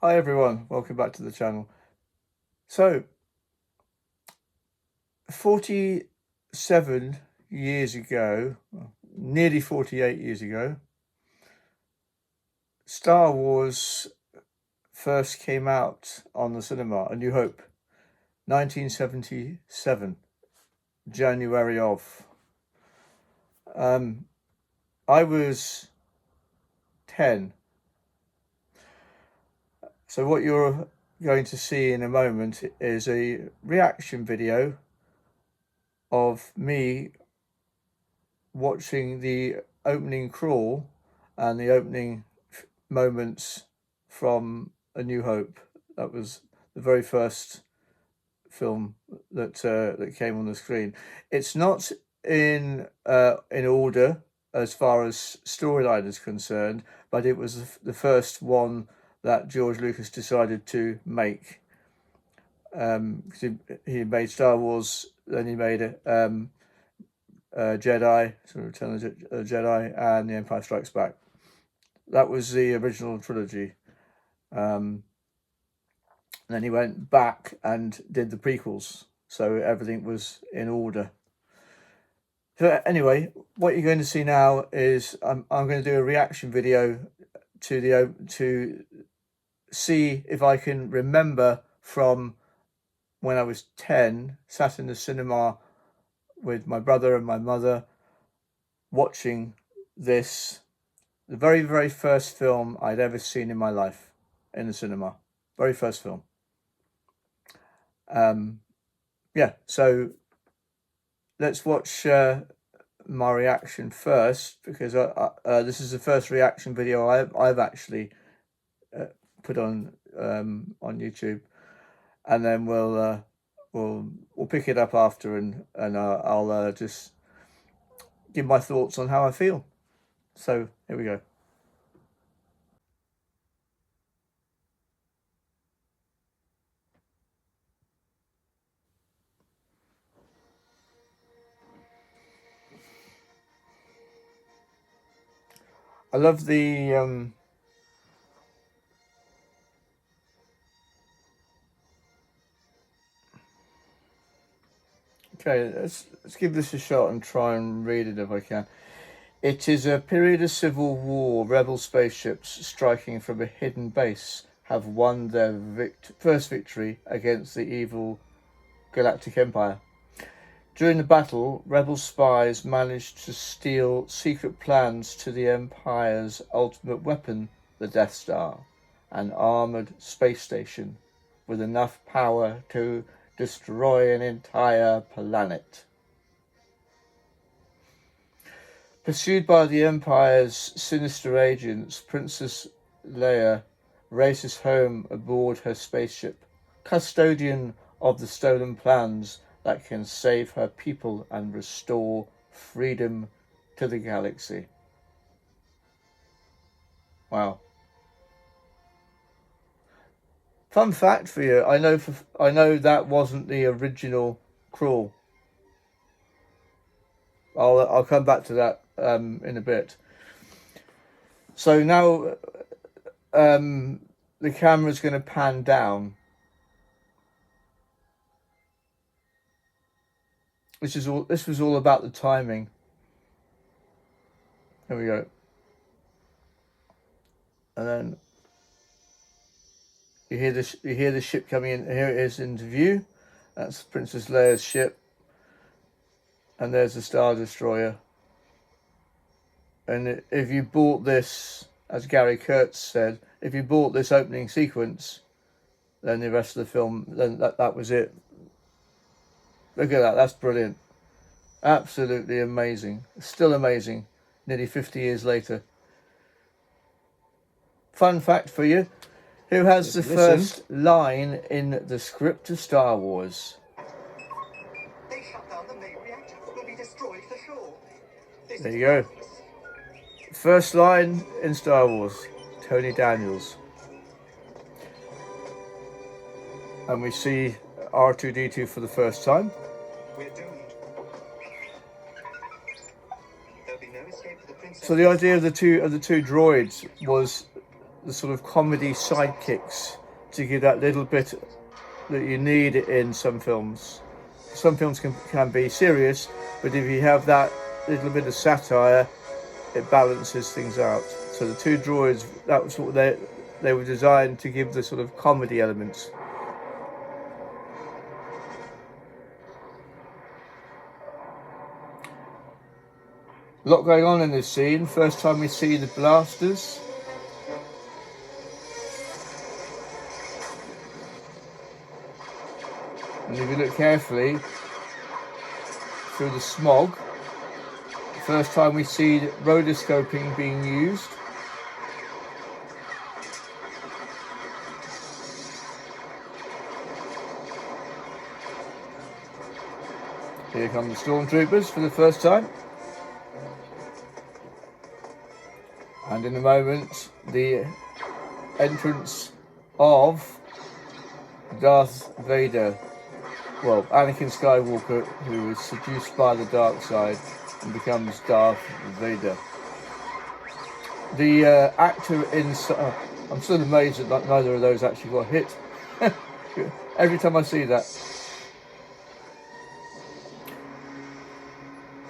Hi everyone, welcome back to the channel. So, 47 years ago, nearly 48 years ago, Star Wars first came out on the cinema, A New Hope, 1977, January of. I was 10. So what you're going to see in a moment is a reaction video of me watching the opening crawl and the opening moments from A New Hope. That was the very first film that came on the screen. It's not in order as far as storyline is concerned, but it was the first one that George Lucas decided to make. He made Star Wars, then he made Jedi, so Return of the Jedi, and The Empire Strikes Back. That was the original trilogy. Then he went back and did the prequels, so everything was in order. So anyway, what you're going to see now is I'm going to do a reaction video to see if I can remember from when I was 10, sat in the cinema with my brother and my mother, watching this, the very, very first film I'd ever seen in my life in the cinema. Very first film. Yeah, so let's watch my reaction first, because this is the first reaction video I've actually put on YouTube, and then we'll pick it up after, and I'll just give my thoughts on how I feel. So here we go. I love the okay, let's give this a shot and try and read it if I can. It is a period of civil war. Rebel spaceships striking from a hidden base have won their first victory against the evil Galactic Empire. During the battle, rebel spies managed to steal secret plans to the Empire's ultimate weapon, the Death Star, an armoured space station with enough power to destroy an entire planet. Pursued by the Empire's sinister agents, Princess Leia races home aboard her spaceship, custodian of the stolen plans that can save her people and restore freedom to the galaxy. Wow. Fun fact for you, I know that wasn't the original crawl. I'll come back to that in a bit. So now the camera's going to pan down. This was all about the timing. Here we go. And then you hear the ship coming in. Here it is into view. That's Princess Leia's ship. And there's the Star Destroyer. And if you bought this, as Gary Kurtz said, if you bought this opening sequence, then the rest of the film, then that was it. Look at that, that's brilliant. Absolutely amazing. Still amazing, nearly 50 years later. Fun fact for you, who has the first line in the script of Star Wars? They shut down the main reactor. Will be destroyed for sure. There you go. First line in Star Wars, Tony Daniels. And we see R2-D2 for the first time. We're doomed. There'll be no escape for the princess. So the idea of the two droids was the sort of comedy sidekicks to give that little bit that you need in some films. Some films can be serious, but if you have that little bit of satire, it balances things out. So the two droids, that was what they were designed to give the sort of comedy elements. A lot going on in this scene. First time we see the blasters. And if you look carefully through the smog, first time we see rotoscoping being used. Here come the stormtroopers for the first time. And in a moment, the entrance of Darth Vader. Well, Anakin Skywalker, who is seduced by the dark side and becomes Darth Vader. The actor inside, I'm still amazed that neither of those actually got hit. Every time I see that.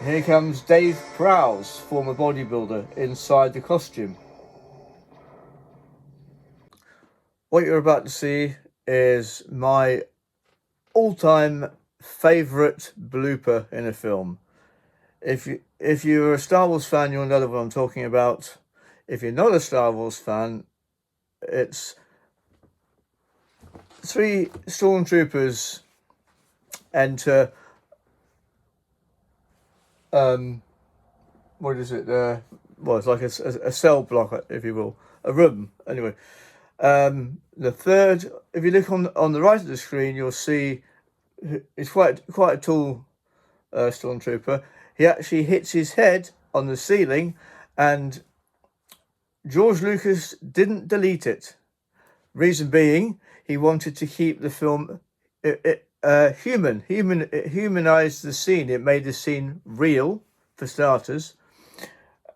Here comes Dave Prowse, former bodybuilder, inside the costume. What you're about to see is my all-time favourite blooper in a film. If you're a Star Wars fan, you'll know what I'm talking about. If you're not a Star Wars fan, it's 3 stormtroopers enter. What is it? Well, it's like a cell block, if you will, a room. Anyway, the third. If you look on the right of the screen, you'll see it's quite a tall stormtrooper. He actually hits his head on the ceiling, and George Lucas didn't delete it. Reason being, he wanted to keep the film It humanized the scene. It made the scene real, for starters.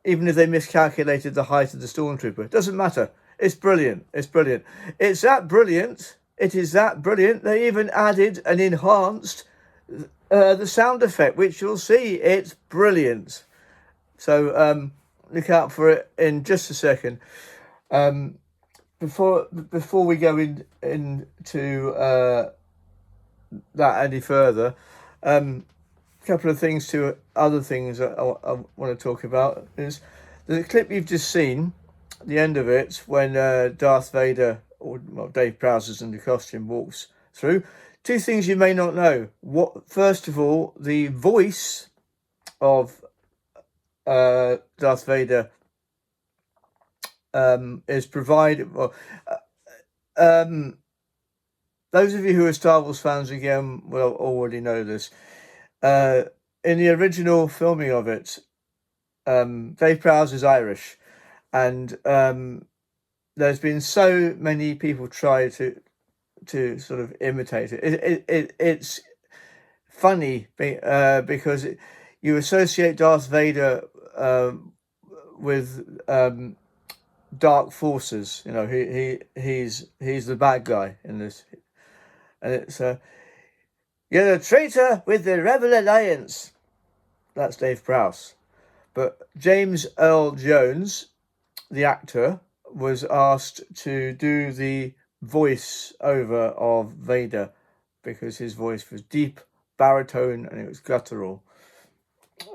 Even if they miscalculated the height of the stormtrooper, it doesn't matter. It's brilliant. It's brilliant. It's that brilliant. It is that brilliant. They even added and enhanced the sound effect, which you'll see. It's brilliant. So look out for it in just a second. Before we go into that any further, couple of things other things I want to talk about is the clip you've just seen, the end of it, when Darth Vader, or Dave Prowse is in the costume, walks through. 2 things you may not know. First of all, the voice of Darth Vader is provided. Well, those of you who are Star Wars fans, again, will already know this. In the original filming of it, Dave Prowse is Irish, and there's been so many people try to sort of imitate it. It's funny because you associate Darth Vader with dark forces. You know, he's the bad guy in this, and it's you're a traitor with the Rebel Alliance. That's Dave Prowse. But James Earl Jones, the actor, was asked to do the voice over of Vader because his voice was deep baritone and it was guttural,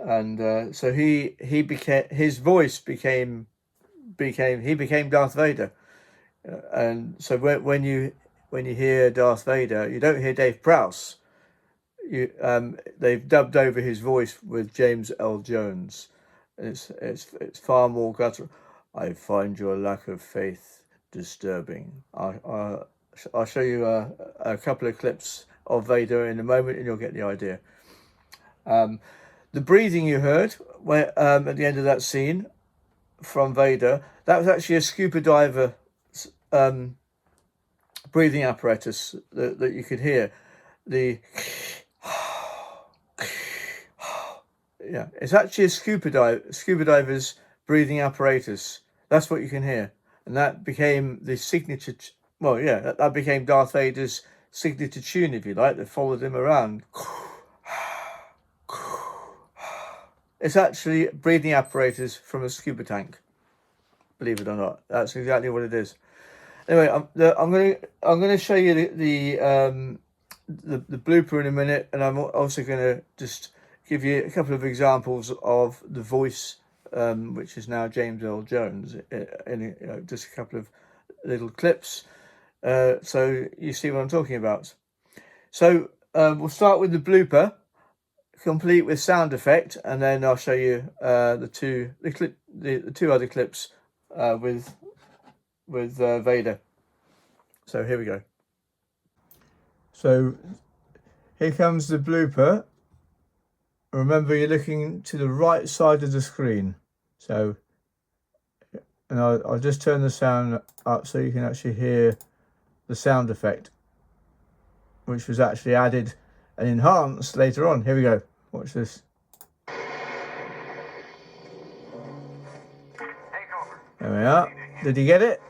and so he became Darth Vader. And so when you hear Darth Vader, you don't hear Dave Prowse. They've dubbed over his voice with James L. Jones. It's far more guttural. I find your lack of faith disturbing. I'll show you a couple of clips of Vader in a moment, and you'll get the idea. The breathing you heard at the end of that scene from Vader, that was actually a scuba diver breathing apparatus that you could hear. The it's actually a scuba diver's breathing apparatus. That's what you can hear. and that became the signature. Well, yeah, that became Darth Vader's signature tune, if you like, that followed him around. It's actually breathing apparatus from a scuba tank. Believe it or not, that's exactly what it is. Anyway, I'm gonna show you the blooper in a minute, and I'm also gonna just give you a couple of examples of the voice, which is now James Earl Jones, in just a couple of little clips, so you see what I'm talking about. So we'll start with the blooper, complete with sound effect, and then I'll show you the two other clips with Vader. So here we go. So here comes the blooper. Remember, you're looking to the right side of the screen. So, and I'll just turn the sound up so you can actually hear the sound effect, which was actually added and enhanced later on. Here we go. Watch this. There we are. Did you get it?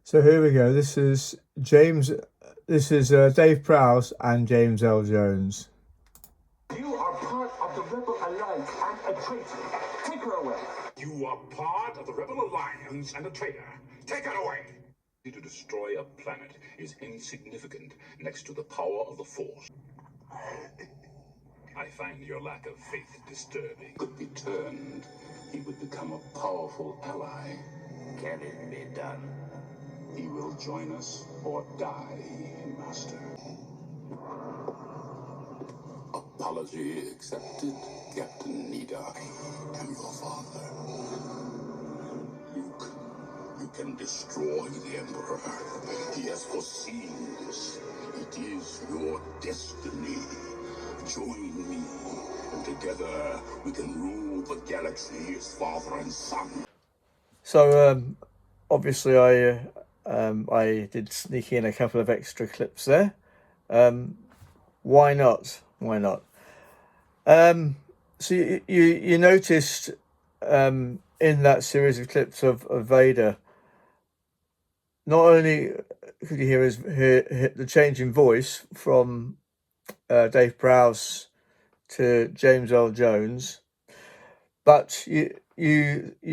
So here we go. This is Dave Prowse and James L. Jones. You are part of the Rebel Alliance and a traitor. Take her away. You are part of the Rebel Alliance and a traitor. Take her away. To destroy a planet is insignificant next to the power of the Force. I find your lack of faith disturbing. Could be turned. He would become a powerful ally. Can it be done? He will join us or die, Master. Apology accepted, Captain Nida. I am your father. Luke, you can destroy the Emperor. He has foreseen this. It is your destiny. Join me, and together we can rule the galaxy as father and son. So obviously I did sneak in a couple of extra clips there. Why not? Why not? So you noticed in that series of clips of Vader, not only could you hear the change in voice from Dave Prowse to James Earl Jones, but you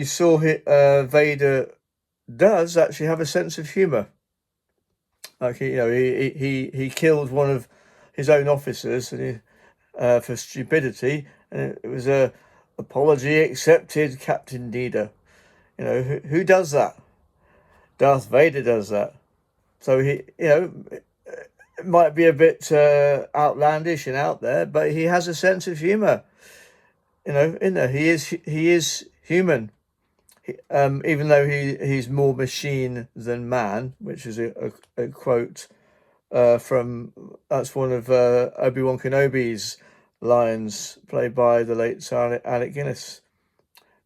saw Vader does actually have a sense of humour. Like he killed one of his own officers for stupidity, and it was a apology accepted, Captain Nida. You know who does that? Darth Vader does that. So it might be a bit outlandish and out there, but he has a sense of humour. In there he is human. Even though he's more machine than man, which is a quote from that's one of Obi-Wan Kenobi's lines, played by the late Sir Alec Guinness.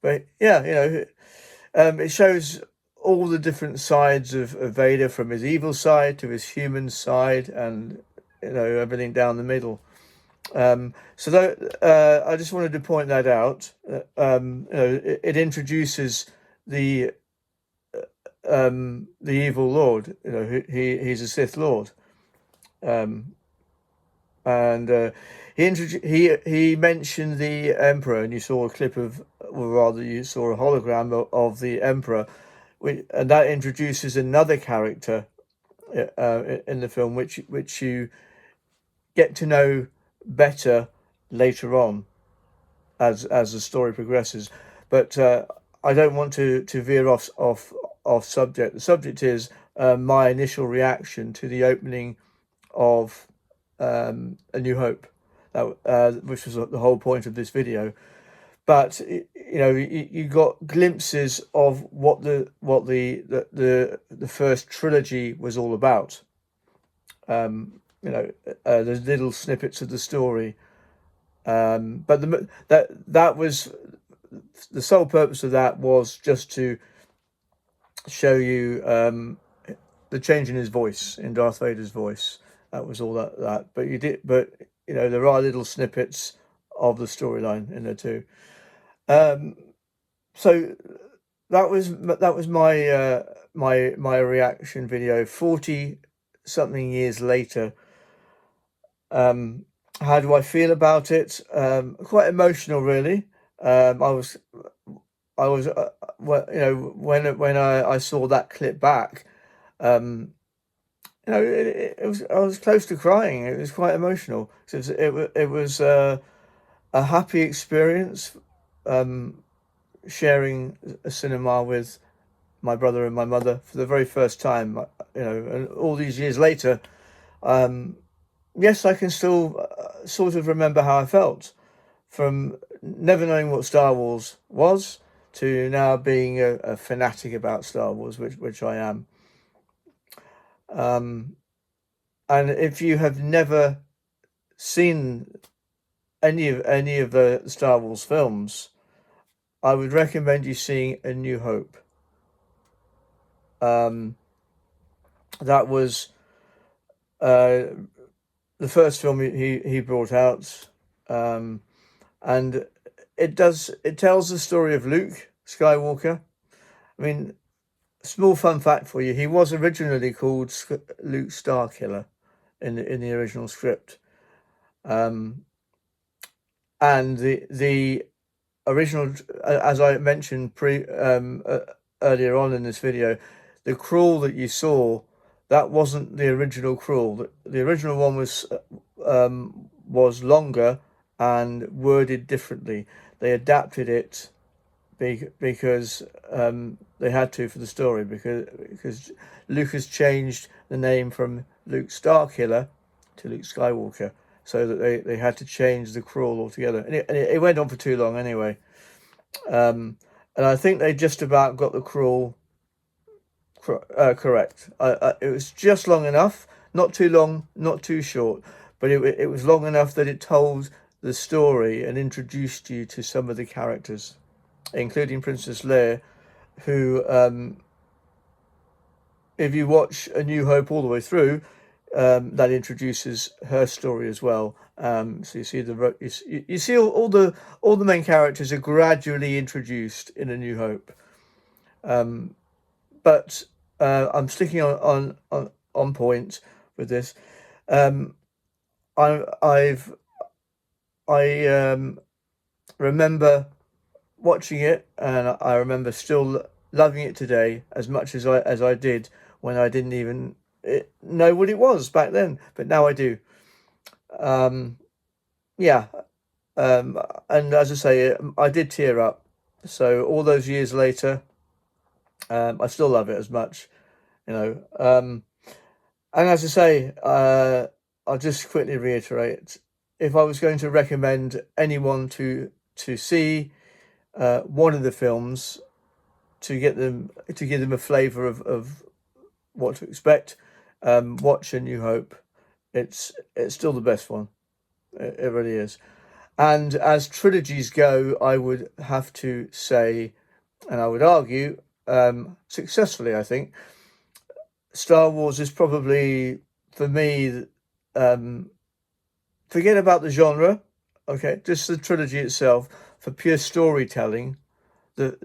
But yeah, it shows all the different sides of Vader, from his evil side to his human side, and everything down the middle. So that, I just wanted to point that out. It introduces the evil Lord. He's a Sith Lord, and he mentioned the Emperor, and you saw a clip of, or rather, you saw a hologram of the Emperor, and that introduces another character in the film, which you get to know better later on as the story progresses. But I don't want to veer off subject. The subject is my initial reaction to the opening of A New Hope, which was the whole point of this video. But you got glimpses of what the first trilogy was all about. There's little snippets of the story, but that was the sole purpose of that, was just to show you the change in his voice, in Darth Vader's voice. That was all that. But there are little snippets of the storyline in there too. So that was my my reaction video 40 something years later. How do I feel about it? Quite emotional, really. I was well, you know, when I saw that clip back, um, you know, it was, I was close to crying. It was quite emotional. So it was a happy experience, um, sharing a cinema with my brother and my mother for the very first time. You know, and all these years later, yes, I can still sort of remember how I felt from never knowing what Star Wars was to now being a fanatic about Star Wars, which I am. And if you have never seen any of the Star Wars films, I would recommend you seeing A New Hope. That was the first film he brought out, and it tells the story of Luke Skywalker. I mean, small fun fact for you: he was originally called Luke Starkiller in the original script, and the original, as I mentioned earlier on in this video, the crawl that you saw, that wasn't the original crawl. The original one was longer and worded differently. They adapted it because they had to for the story, because Lucas changed the name from Luke Starkiller to Luke Skywalker, so that they had to change the crawl altogether, and it went on for too long anyway. And I think they just about got the crawl correct. It was just long enough, not too long, not too short, but it was long enough that it told the story and introduced you to some of the characters, including Princess Leia, who, if you watch A New Hope all the way through, that introduces her story as well. So you see you see all the main characters are gradually introduced in A New Hope. But I'm sticking on point with this. I remember watching it, and I remember still loving it today as much as I did when I didn't even know what it was back then, but now I do. Yeah, and as I say, I did tear up. So all those years later, I still love it as much, you know. And as I say, I'll just quickly reiterate: if I was going to recommend anyone to see one of the films to give them a flavour of what to expect, watch A New Hope. It's still the best one. It really is. And as trilogies go, I would have to say, and I would argue, successfully, I think, Star Wars is probably, for me, forget about the genre, okay, just the trilogy itself, for pure storytelling, the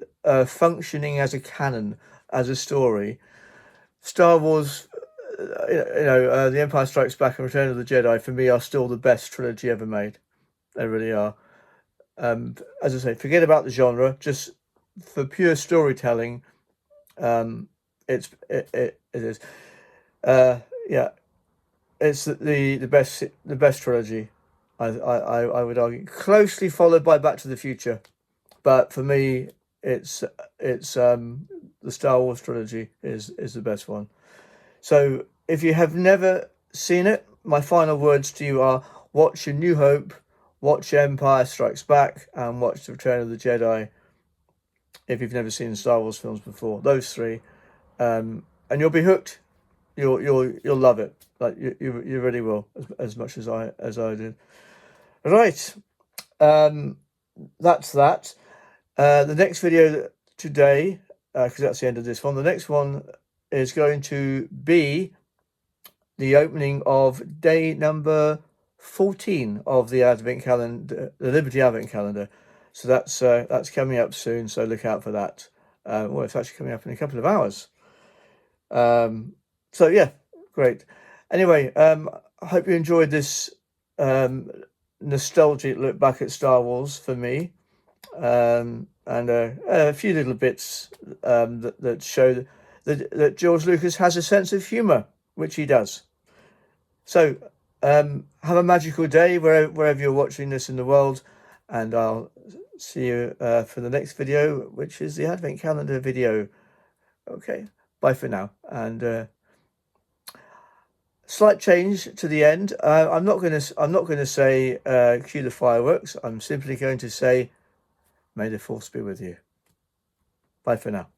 functioning as a canon, as a story. Star Wars, The Empire Strikes Back and Return of the Jedi, for me, are still the best trilogy ever made. They really are. As I say, forget about the genre, just for pure storytelling, it is. Yeah, it's the best trilogy. I would argue, closely followed by Back to the Future, but for me, it's the Star Wars trilogy is the best one. So if you have never seen it, my final words to you are: watch A New Hope, watch Empire Strikes Back, and watch The Return of the Jedi. If you've never seen Star Wars films before, those three, and you'll be hooked. You'll love it. Like you really will, as much as I did. Right, that's that. The next video today, because that's the end of this one. The next one is going to be the opening of day number 14 of the Advent calendar, the Liberty Advent calendar. So that's coming up soon. So look out for that. Well, it's actually coming up in a couple of hours. So yeah, great. Anyway, I hope you enjoyed this nostalgic look back at Star Wars for me, and a few little bits that show that George Lucas has a sense of humour, which he does. So have a magical day wherever you're watching this in the world, and I'll see you for the next video, which is the Advent Calendar video. Okay, bye for now. And slight change to the end. I'm not going to say cue the fireworks. I'm simply going to say, may the force be with you. Bye for now.